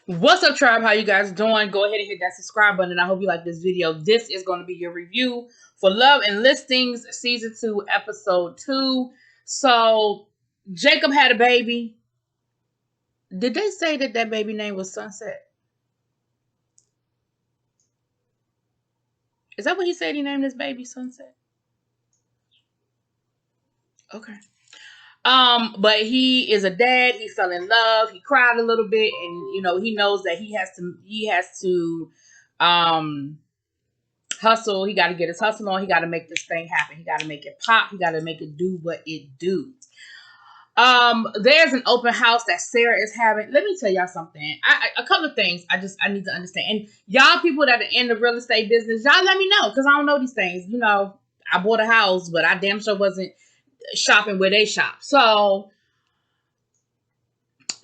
What's up, tribe? How you guys doing? Go ahead and hit that subscribe button. I hope you like this video. This is going to be your review for Love and Listings Season 2, Episode 2. So, Jacob had a baby. Did they say that that baby name was Sunset? Is that what he said he named his baby Sunset? Okay. But he is a dad. He fell in love. He cried a little bit, and he knows that he has to hustle. He got to get his hustle on. He got to make this thing happen. He got to make it pop. He got to make it do what it do. There's an open house that Sarah is having. Let me tell y'all something. A couple of things I need to understand. And y'all people that are in the real estate business, y'all let me know, because I don't know these things. I bought a house, but I damn sure wasn't shopping where they shop. So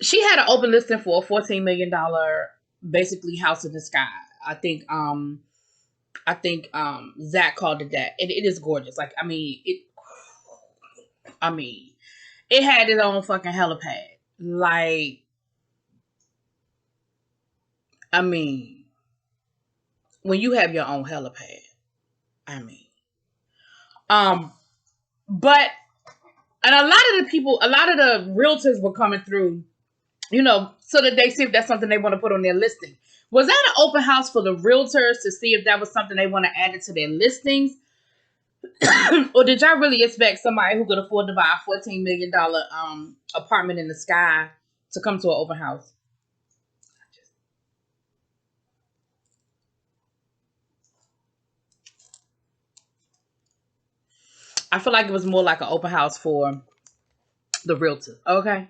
she had an open listing for a $14 million basically house in the sky. I think Zach called it that. It is gorgeous. It had its own fucking helipad. When you have your own helipad, but and a lot of the realtors were coming through, so that they see if that's something they want to put on their listing. Was that an open house for the realtors to see if that was something they want to add it to their listings? Or did y'all really expect somebody who could afford to buy a $14 million apartment in the sky to come to an open house? I feel like it was more like an open house for the realtor. Okay.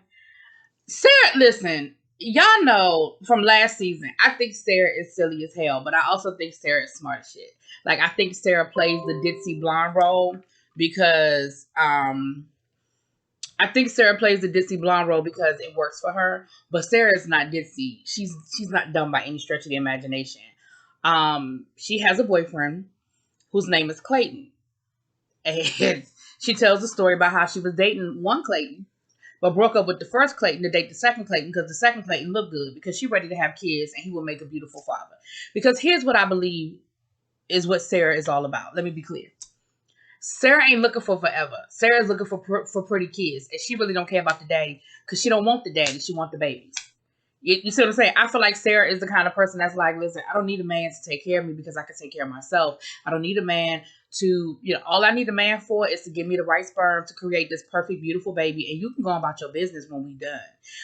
Sarah, listen, y'all know from last season, I think Sarah is silly as hell, but I also think Sarah is smart as shit. I think Sarah plays the ditzy blonde role because it works for her. But Sarah is not ditzy. She's not dumb by any stretch of the imagination. She has a boyfriend whose name is Clayton. And she tells the story about how she was dating one Clayton, but broke up with the first Clayton to date the second Clayton because the second Clayton looked good, because she's ready to have kids and he will make a beautiful father. Because here's what I believe is what Sarah is all about. Let me be clear. Sarah ain't looking for forever. Sarah's looking for pretty kids, and she really don't care about the daddy, because she don't want the daddy. She want the babies. You see what I'm saying? I feel like Sarah is the kind of person that's like, listen, I don't need a man to take care of me because I can take care of myself. I don't need a man to, all I need a man for is to give me the right sperm to create this perfect, beautiful baby. And you can go about your business when we done.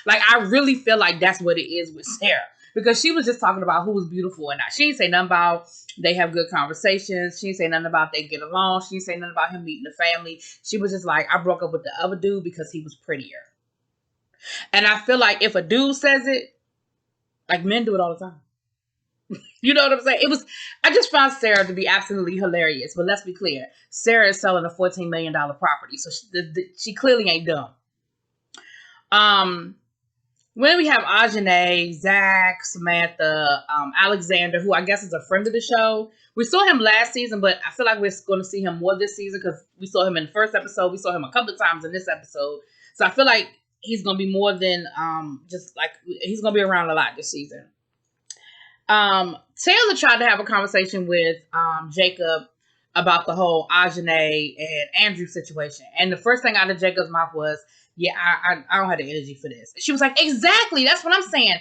I really feel like that's what it is with Sarah, because she was just talking about who was beautiful and not. She didn't say nothing about they have good conversations. She didn't say nothing about they get along. She didn't say nothing about him meeting the family. She was just like, I broke up with the other dude because he was prettier. And I feel like if a dude says it, men do it all the time. You know what I'm saying? I just found Sarah to be absolutely hilarious. But let's be clear. Sarah is selling a $14 million property. So she clearly ain't dumb. When we have Ajane, Zach, Samantha, Alexander, who I guess is a friend of the show. We saw him last season, but I feel like we're going to see him more this season because we saw him in the first episode. We saw him a couple of times in this episode. So I feel like he's going to be more than he's going to be around a lot this season. Taylor tried to have a conversation with Jacob about the whole Ajane and Andrew situation. And the first thing out of Jacob's mouth was, yeah, I don't have the energy for this. She was like, exactly, that's what I'm saying.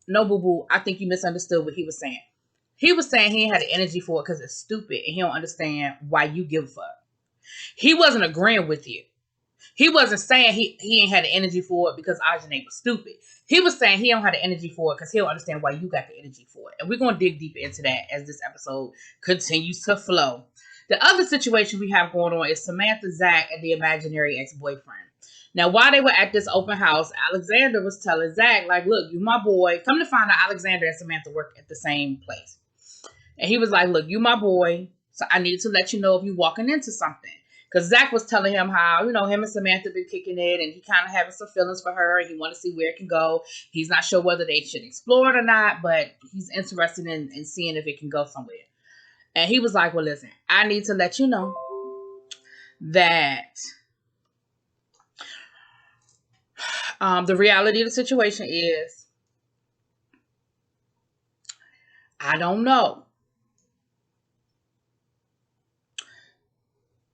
No, boo-boo, I think you misunderstood what he was saying. He was saying he ain't had the energy for it because it's stupid and he don't understand why you give a fuck. He wasn't agreeing with you. He wasn't saying he ain't had the energy for it because Ajane was stupid. He was saying he don't have the energy for it because he don't understand why you got the energy for it. And we're going to dig deeper into that as this episode continues to flow. The other situation we have going on is Samantha, Zach, and the imaginary ex-boyfriend. Now, while they were at this open house, Alexander was telling Zach, look, you my boy. Come to find out Alexander and Samantha work at the same place. And he was like, look, you my boy. So I needed to let you know if you're walking into something. Because Zach was telling him how, him and Samantha been kicking it, and he kind of having some feelings for her, and he want to see where it can go. He's not sure whether they should explore it or not, but he's interested in seeing if it can go somewhere. And he was like, well, listen, I need to let you know that the reality of the situation is I don't know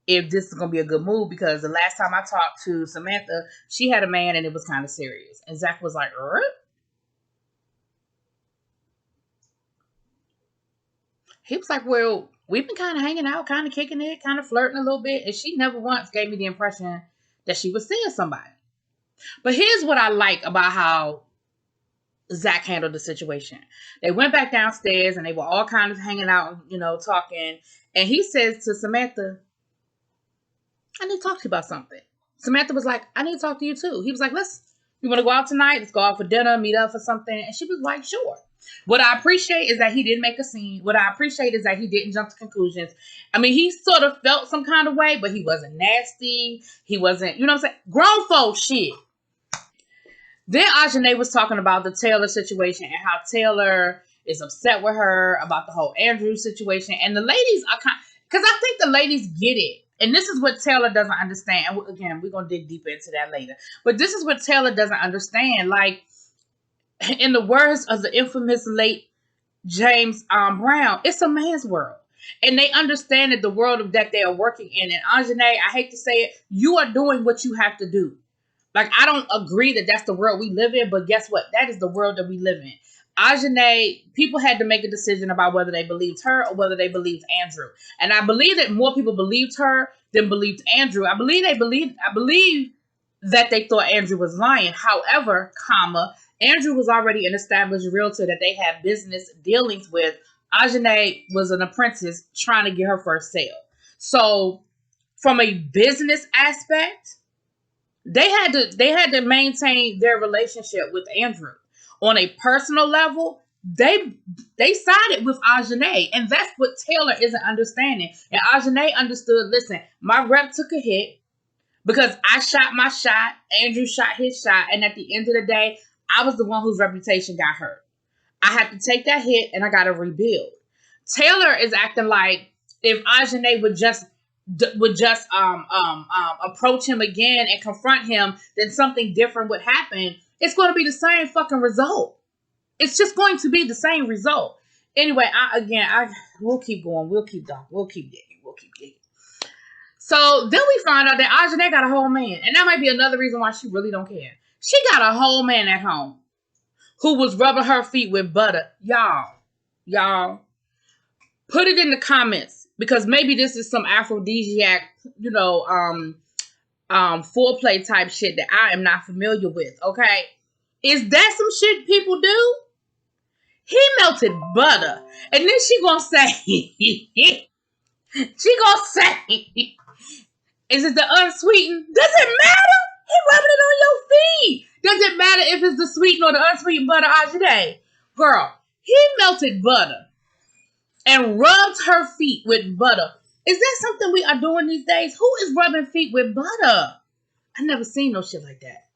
if this is gonna be a good move, because the last time I talked to Samantha, she had a man and it was kind of serious. And Zach was like, he was like, well, we've been kind of hanging out, kind of kicking it, kind of flirting a little bit. And she never once gave me the impression that she was seeing somebody. But here's what I like about how Zach handled the situation. They went back downstairs and they were all kind of hanging out, talking. And he says to Samantha, I need to talk to you about something. Samantha was like, I need to talk to you too. He was like, you want to go out tonight? Let's go out for dinner, meet up for something. And she was like, sure. What I appreciate is that he didn't make a scene. What I appreciate is that he didn't jump to conclusions. I mean, he sort of felt some kind of way, but he wasn't nasty. He wasn't, you know what I'm saying? Grown folk shit. Then Ajane was talking about the Taylor situation and how Taylor is upset with her about the whole Andrew situation. And the ladies are because I think the ladies get it. And this is what Taylor doesn't understand. And again, we're going to dig deeper into that later. But this is what Taylor doesn't understand. Like, in the words of the infamous late James Brown, it's a man's world. And they understand that the world that they are working in. And Ajane, I hate to say it, you are doing what you have to do. Like, I don't agree that that's the world we live in, but guess what? That is the world that we live in. Ajane, people had to make a decision about whether they believed her or whether they believed Andrew. And I believe that more people believed her than believed Andrew. I believe that they thought Andrew was lying. However, Andrew was already an established realtor that they had business dealings with. Ajane was an apprentice trying to get her first sale. So from a business aspect, they had to maintain their relationship with Andrew. On a personal level, they sided with Ajane, and that's what Taylor isn't understanding. And Ajane understood, listen, my rep took a hit because I shot my shot, Andrew shot his shot, and at the end of the day, I was the one whose reputation got hurt. I had to take that hit, and I got to rebuild. Taylor is acting like if Ajane would just approach him again and confront him, then something different would happen. It's going to be the same fucking result. It's just going to be the same result. Anyway, we'll keep going. We'll keep going. We'll keep digging. So then we find out that Ajane got a whole man. And that might be another reason why she really don't care. She got a whole man at home who was rubbing her feet with butter. Y'all, put it in the comments, because maybe this is some aphrodisiac, foreplay type shit that I am not familiar with, okay? Is that some shit people do? He melted butter. And then she gonna say, is it the unsweetened? Does it matter? He rubbing it on your feet. Does it matter if it's the sweetened or the unsweetened butter, Ajane? Girl, he melted butter and rubbed her feet with butter. Is that something we are doing these days? Who is rubbing feet with butter? I never seen no shit like that.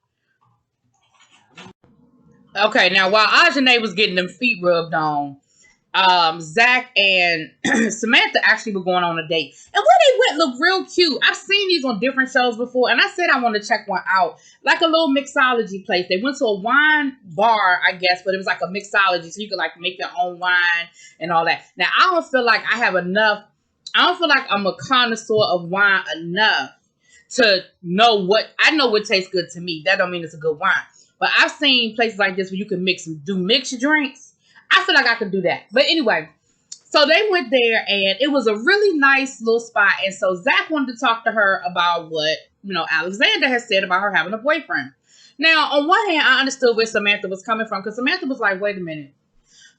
Okay, now while Ajane was getting them feet rubbed on, Zach and Samantha actually were going on a date. And where they went looked real cute. I've seen these on different shows before, and I said I want to check one out. Like a little mixology place. They went to a wine bar, I guess, but it was like a mixology, so you could like make your own wine and all that. Now, I don't feel like I have enough. I don't feel like I'm a connoisseur of wine enough to know what tastes good to me. That don't mean it's a good wine. But I've seen places like this where you can do mixed drinks. I feel like I could do that. But anyway, so they went there and it was a really nice little spot. And so Zach wanted to talk to her about what, Alexander has said about her having a boyfriend. Now, on one hand, I understood where Samantha was coming from, because Samantha was like, wait a minute.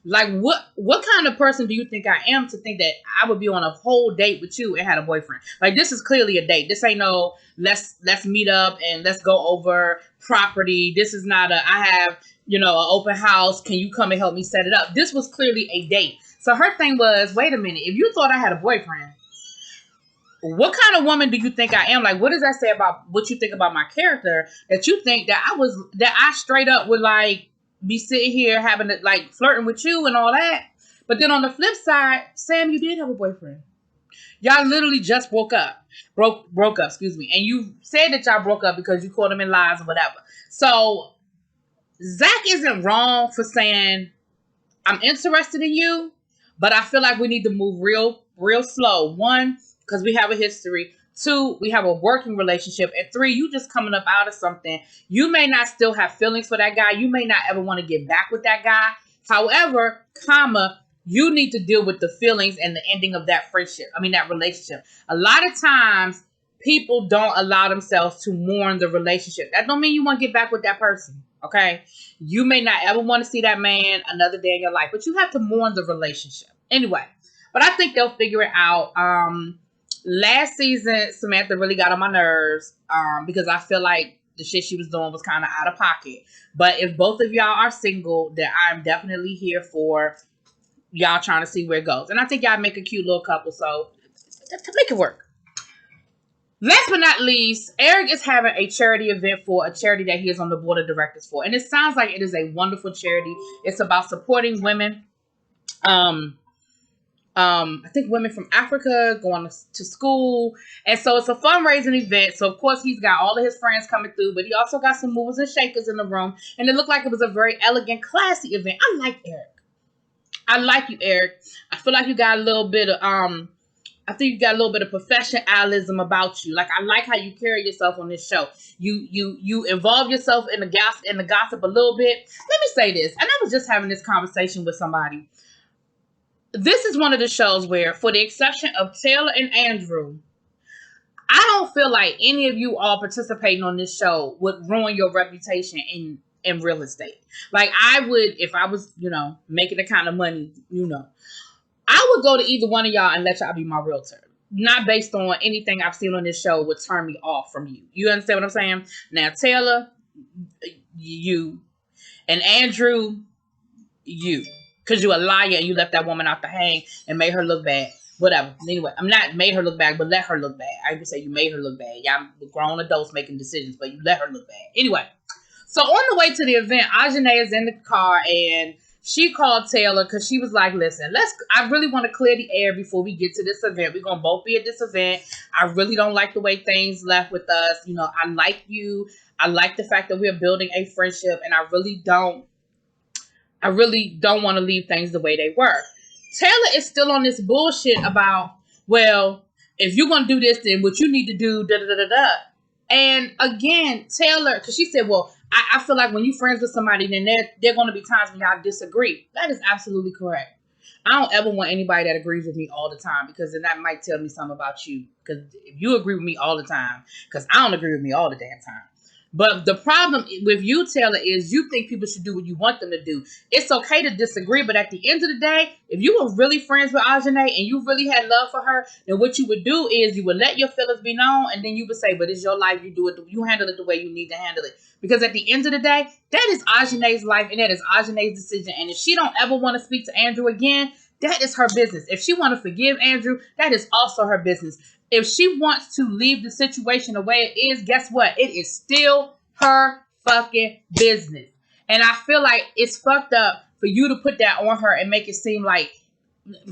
Like, what kind of person do you think I am to think that I would be on a whole date with you and had a boyfriend? Like, this is clearly a date. This ain't no let's meet up and let's go over property. This is not I have, an open house. Can you come and help me set it up? This was clearly a date. So her thing was, wait a minute. If you thought I had a boyfriend, what kind of woman do you think I am? Like, what does that say about what you think about my character? That you think that I straight up would like be sitting here having to like flirting with you and all that. But then on the flip side, Sam, you did have a boyfriend. Y'all literally just broke up, excuse me. And you said that y'all broke up because you caught him in lies or whatever. So Zach isn't wrong for saying, I'm interested in you, But I feel like we need to move real slow. One, because we have a history. Two, we have a working relationship. And three, you just coming up out of something. You may not still have feelings for that guy. You may not ever want to get back with that guy. However, you need to deal with the feelings and the ending of that friendship. I mean, that relationship. A lot of times, people don't allow themselves to mourn the relationship. That don't mean you want to get back with that person. Okay? You may not ever want to see that man another day in your life, but you have to mourn the relationship. Anyway, but I think they'll figure it out. Last season, Samantha really got on my nerves because I feel like the shit she was doing was kind of out of pocket. But if both of y'all are single, then I'm definitely here for y'all trying to see where it goes. And I think y'all make a cute little couple, so to make it work. Last but not least, Eric is having a charity event for a charity that he is on the board of directors for. And it sounds like it is a wonderful charity. It's about supporting women. I think women from Africa going to school. And so it's a fundraising event. So, of course, he's got all of his friends coming through. But he also got some movers and shakers in the room. And it looked like it was a very elegant, classy event. I like Eric. I like you, Eric. I feel like you got a little bit of I think you got a little bit of professionalism about you. Like, I like how you carry yourself on this show. You involve yourself in the gossip a little bit. Let me say this, and I was just having this conversation with somebody. This is one of the shows where, for the exception of Taylor and Andrew, I don't feel like any of you all participating on this show would ruin your reputation in real estate. Like, I would, if I was, making the kind of money, I would go to either one of y'all and let y'all be my realtor. Not based on anything I've seen on this show would turn me off from you. You understand what I'm saying? Now, Taylor, you. And Andrew, you. Because you a liar and you left that woman out to hang and made her look bad. Whatever. Anyway, I'm not made her look bad, but let her look bad. I would say you made her look bad. Y'all grown adults making decisions, but you let her look bad. Anyway, so on the way to the event, Ajane is in the car and she called Taylor because she was like, listen, I really want to clear the air before we get to this event. We're going to both be at this event. I really don't like the way things left with us. I like you. I like the fact that we're building a friendship, and I really don't want to leave things the way they were. Taylor is still on this bullshit about, well, if you're going to do this, then what you need to do, da-da-da-da-da. And again, Taylor, because she said, well, I feel like when you're friends with somebody, then there are going to be times when y'all disagree. That is absolutely correct. I don't ever want anybody that agrees with me all the time, because then that might tell me something about you. Because if you agree with me all the time, because I don't agree with me all the damn time. But the problem with you, Taylor, is you think people should do what you want them to do. It's okay to disagree, but at the end of the day, if you were really friends with Ajane and you really had love for her, then what you would do is you would let your feelings be known, and then you would say, but it's your life, you handle it the way you need to handle it. Because at the end of the day, that is Ajane's life, and that is Ajane's decision. And if she don't ever want to speak to Andrew again, that is her business. If she want to forgive Andrew, that is also her business. If she wants to leave the situation the way it is, guess what? It is still her fucking business. And I feel like it's fucked up for you to put that on her and make it seem like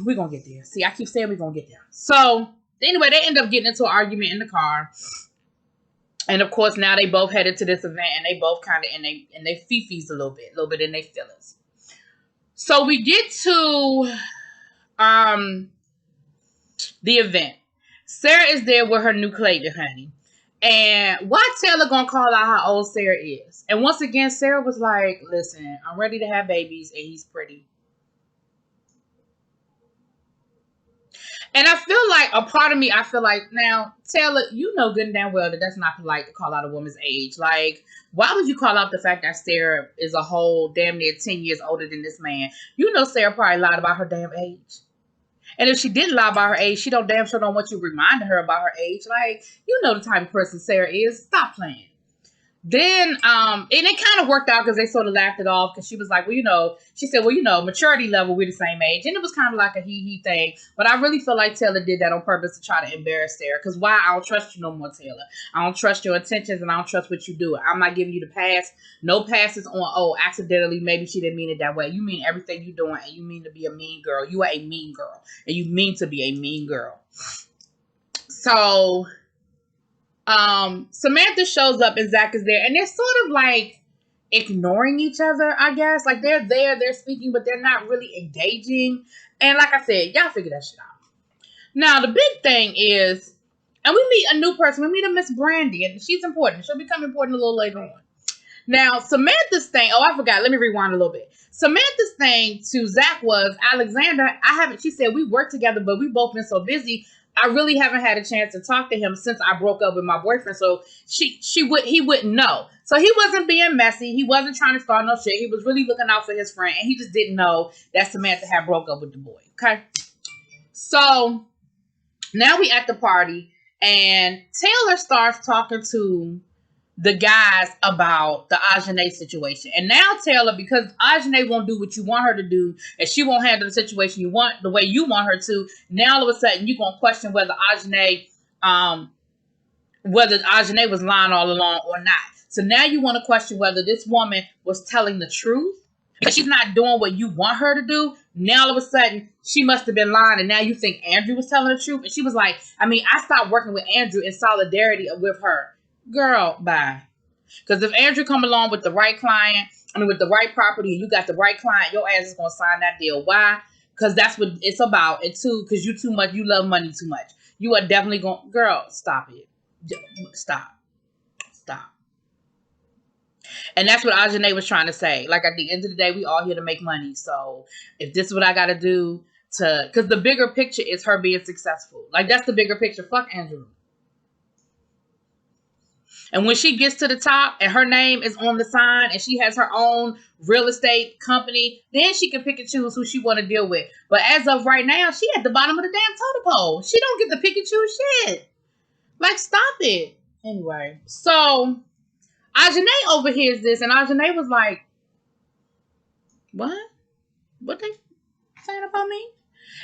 we're going to get there. See, I keep saying we're going to get there. So, anyway, they end up getting into an argument in the car. And, of course, now they both headed to this event, and they both kind of in they fifis a little bit in their feelings. So, we get to the event. Sarah is there with her new Clayton, honey. And why Taylor gonna call out how old Sarah is? And once again, Sarah was like, listen, I'm ready to have babies, and he's pretty. And I feel like, a part of me, I feel like, now, Taylor, you know good and damn well that that's not polite to call out a woman's age. Like, why would you call out the fact that Sarah is a whole damn near 10 years older than this man? You know Sarah probably lied about her damn age. And if she did lie about her age, she damn sure don't want you reminding her about her age. Like, you know the type of person Sarah is. Stop playing. Then, and it kind of worked out because they sort of laughed it off, because she was like, well, she said, maturity level, we're the same age. And it was kind of like a he thing. But I really feel like Taylor did that on purpose to try to embarrass Sarah. Because why? I don't trust you no more, Taylor. I don't trust your intentions, and I don't trust what you do. I'm not giving you the pass. No passes on, accidentally, maybe she didn't mean it that way. You mean everything you're doing, and you mean to be a mean girl. You are a mean girl. And you mean to be a mean girl. So Samantha shows up and Zach is there, and they're sort of like ignoring each other, I guess. Like, they're there, they're speaking, but they're not really engaging. And like I said, y'all figure that shit out. Now, the big thing is, and we meet a new person. We meet a Miss Brandy, and she's important. She'll become important a little later on. Now, Samantha's thing, oh, I forgot. Let me rewind a little bit. Samantha's thing to Zach was, Alexander, she said, we work together, but we both been so busy. I really haven't had a chance to talk to him since I broke up with my boyfriend. So he wouldn't know. So he wasn't being messy. He wasn't trying to start no shit. He was really looking out for his friend, and he just didn't know that Samantha had broke up with the boy. Okay. So now we at the party, and Taylor starts talking to the guys about the Ajane situation. And now Taylor, because Ajane won't do what you want her to do, and she won't handle the situation you want the way you want her to, now all of a sudden you're gonna question whether Ajane was lying all along or not. So now you want to question whether this woman was telling the truth, because she's not doing what you want her to do. Now all of a sudden she must have been lying, and now you think Andrew was telling the truth. And she was like, I stopped working with Andrew in solidarity with her. Girl, bye. Because if Andrew come along with the right client, with the right property, and you got the right client, your ass is going to sign that deal. Why? Because that's what it's about. And two, because you love money too much. You are definitely going, girl, stop it. Stop. And that's what Ajane was trying to say. Like, at the end of the day, we all here to make money. So if this is what I got to do because the bigger picture is her being successful. Like, that's the bigger picture. Fuck Andrew. And when she gets to the top and her name is on the sign and she has her own real estate company, then she can pick and choose who she want to deal with. But as of right now, she at the bottom of the damn totem pole. She don't get to pick and choose shit. Like, stop it. Anyway, so Ajane overhears this, and Ajane was like, what? What they saying about me?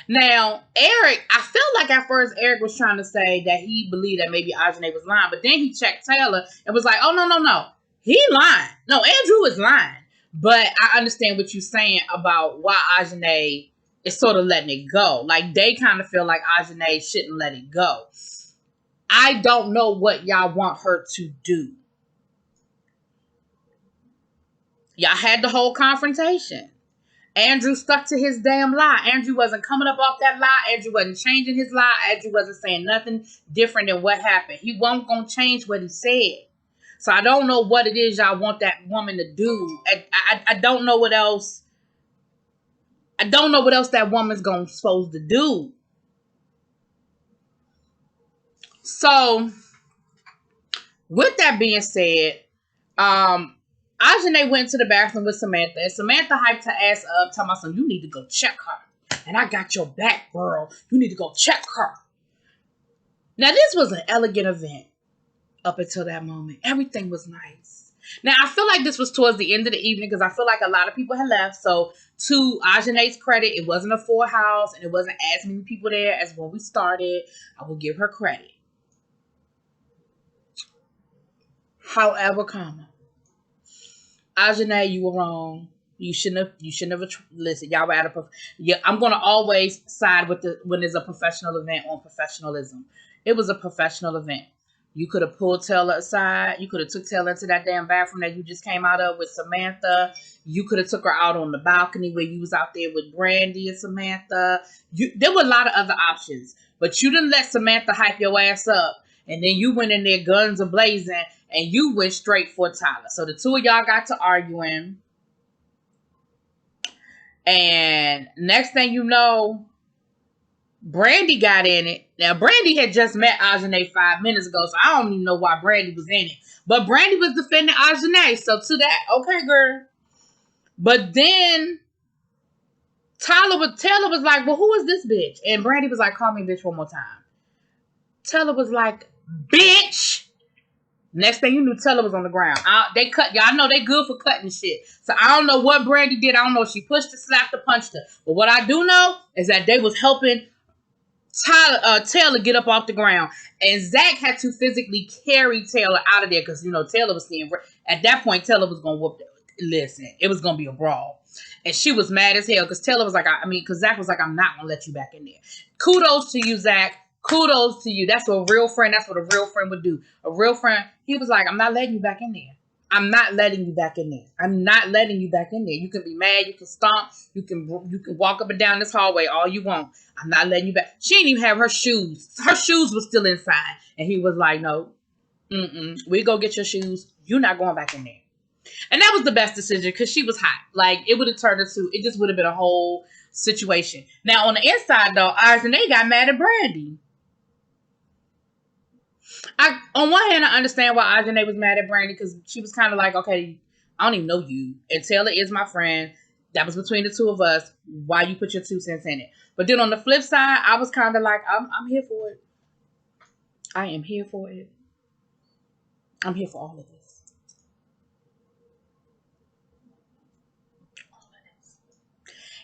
Now, Eric, I felt like at first Eric was trying to say that he believed that maybe Ajane was lying, but then he checked Taylor and was like, oh, no. He lying. No, Andrew is lying. But I understand what you're saying about why Ajane is sort of letting it go. Like, they kind of feel like Ajane shouldn't let it go. I don't know what y'all want her to do. Y'all had the whole confrontation. Andrew stuck to his damn lie. Andrew wasn't coming up off that lie. Andrew wasn't changing his lie. Andrew wasn't saying nothing different than what happened. He wasn't going to change what he said. So I don't know what it is y'all want that woman to do. I don't know what else. I don't know what else that woman's supposed to do. So with that being said, Ajane went to the bathroom with Samantha, and Samantha hyped her ass up, talking about something, you need to go check her. And I got your back, girl. You need to go check her. Now, this was an elegant event up until that moment. Everything was nice. Now, I feel like this was towards the end of the evening because I feel like a lot of people had left. So, to Ajane's credit, it wasn't a full house, and it wasn't as many people there as when we started. I will give her credit. However, Ajane, you were wrong. You shouldn't have. Listen, y'all were at I'm gonna always side with when there's a professional event on professionalism. It was a professional event. You could have pulled Taylor aside. You could have took Taylor into that damn bathroom that you just came out of with Samantha. You could have took her out on the balcony where you was out there with Brandy and Samantha. There were a lot of other options, but you didn't let Samantha hype your ass up, and then you went in there guns a-blazing. And you went straight for Tyler. So the two of y'all got to arguing. And next thing you know, Brandy got in it. Now, Brandy had just met Ajane 5 minutes ago. So I don't even know why Brandy was in it. But Brandy was defending Ajane. So to that, okay, girl. But then Taylor was like, well, who is this bitch? And Brandy was like, call me bitch one more time. Taylor was like, bitch. Next thing you knew, Taylor was on the ground. They cut. Y'all know they good for cutting shit. So I don't know what Brandy did. I don't know if she pushed her, slapped her, punched her. But what I do know is that they was helping Taylor get up off the ground. And Zach had to physically carry Taylor out of there because, Taylor was seeing. At that point, Taylor was going to whoop them. Listen, it was going to be a brawl. And she was mad as hell because Taylor was like, because Zach was like, I'm not going to let you back in there. Kudos to you, Zach. Kudos to you. That's what a real friend would do. A real friend, he was like, I'm not letting you back in there. I'm not letting you back in there. I'm not letting you back in there. You can be mad. You can stomp. You can walk up and down this hallway all you want. I'm not letting you back. She didn't even have her shoes. Her shoes were still inside. And he was like, no, we go get your shoes. You're not going back in there. And that was the best decision because she was hot. Like, it would have turned into, it just would have been a whole situation. Now, on the inside, though, Arjane got mad at Brandy. On one hand, I understand why Arjane was mad at Brandy because she was kind of like, okay, I don't even know you. And Taylor is my friend. That was between the two of us. Why you put your 2 cents in it? But then on the flip side, I was kind of like, I'm here for it. I am here for it. I'm here for all of this.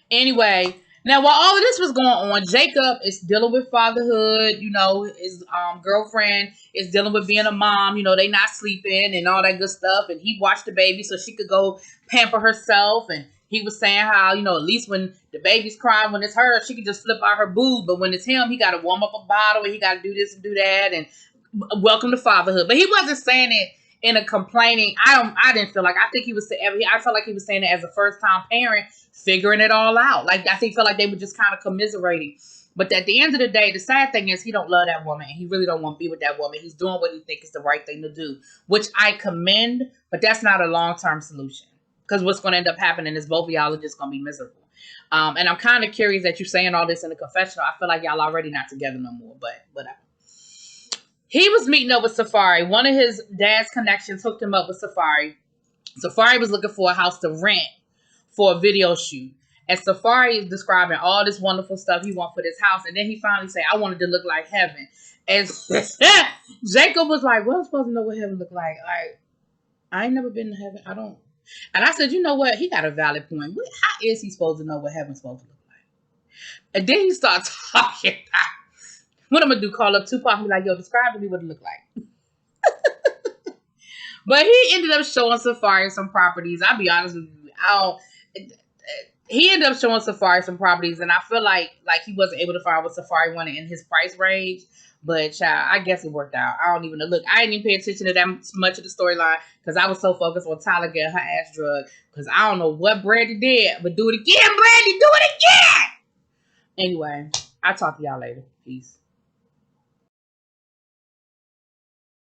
Anyway, now while all of this was going on, Jacob is dealing with fatherhood. You know, his girlfriend is dealing with being a mom. You know, they not sleeping and all that good stuff. And he watched the baby so she could go pamper herself. And he was saying how, you know, at least when the baby's crying, when it's her, she could just flip out her boob. But when it's him, he got to warm up a bottle and he got to do this and do that. And welcome to fatherhood. But he wasn't saying it in a complaining. I didn't feel like. I think he was. I felt like he was saying it as a first time parent, figuring it all out. Like, I think felt like they were just kind of commiserating. But at the end of the day, the sad thing is he don't love that woman and he really don't want to be with that woman. He's doing what he thinks is the right thing to do, which I commend. But that's not a long term solution because what's going to end up happening is both of y'all are just going to be miserable. And I'm kind of curious that you're saying all this in the confessional. I feel like y'all already not together no more, but whatever. He was meeting up with Safari. One of his dad's connections hooked him up with Safari. Safari was looking for a house to rent for a video shoot. And Safari is describing all this wonderful stuff he wants for this house. And then he finally said, I wanted to look like heaven. And Jacob was like, well, I'm supposed to know what heaven look like. Like, I ain't never been to heaven. I don't. And I said, you know what? He got a valid point. How is he supposed to know what heaven's supposed to look like? And then he starts talking about what I'm going to do, call up Tupac and be like, yo, describe to me what it look like. But he ended up showing Safari some properties. I'll be honest with you. He ended up showing Safari some properties, and I feel like he wasn't able to find what Safari wanted in his price range. But child, I guess it worked out. I don't even know. Look, I didn't even pay attention to that much of the storyline because I was so focused on Tyler getting her ass drugged. Because I don't know what Brandy did, but do it again, Brandy, do it again! Anyway, I'll talk to y'all later. Peace.